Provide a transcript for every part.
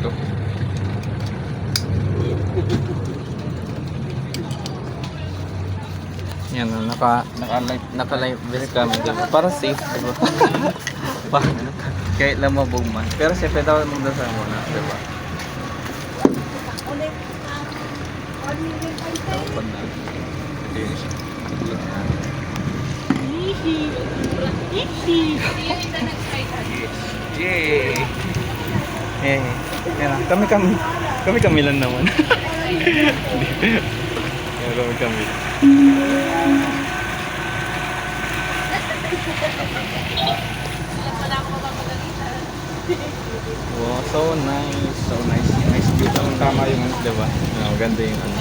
to. Yan, naka-live vest kami. Diba? Para safe, diba? Kahit lamabog man. Pero siyempre dapat magdasal muna, diba? Dapat na. Yay! Eh, yan na. Kami lang naman. Kami. Wow, so nice. So nice. Nice view. Tama yung ano, diba? Maganda yung ano.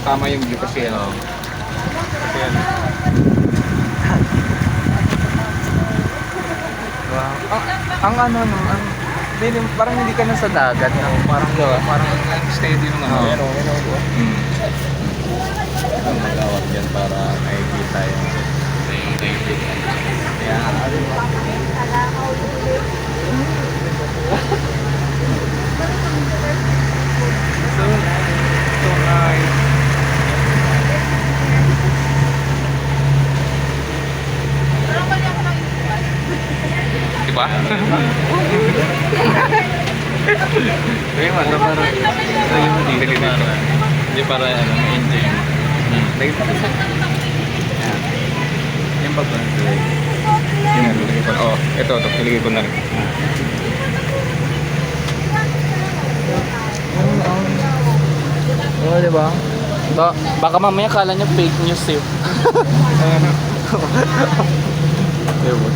Tama yung view kasi ano. Kasi ano. Wow. Ang ano no, parang hindi ka na sa dagat, no? Parang steady naman. Pero ang malawak yan para makikita yung kaya so nice. Diba? Kaya mata para hindi para ano, enjoy. Lagi pa sa yan ba ba? Yan, lagay ko. Oh, ito, ilagay ko na rin. Oh, diba? Baka mamaya kala niya fake news eh. Diba?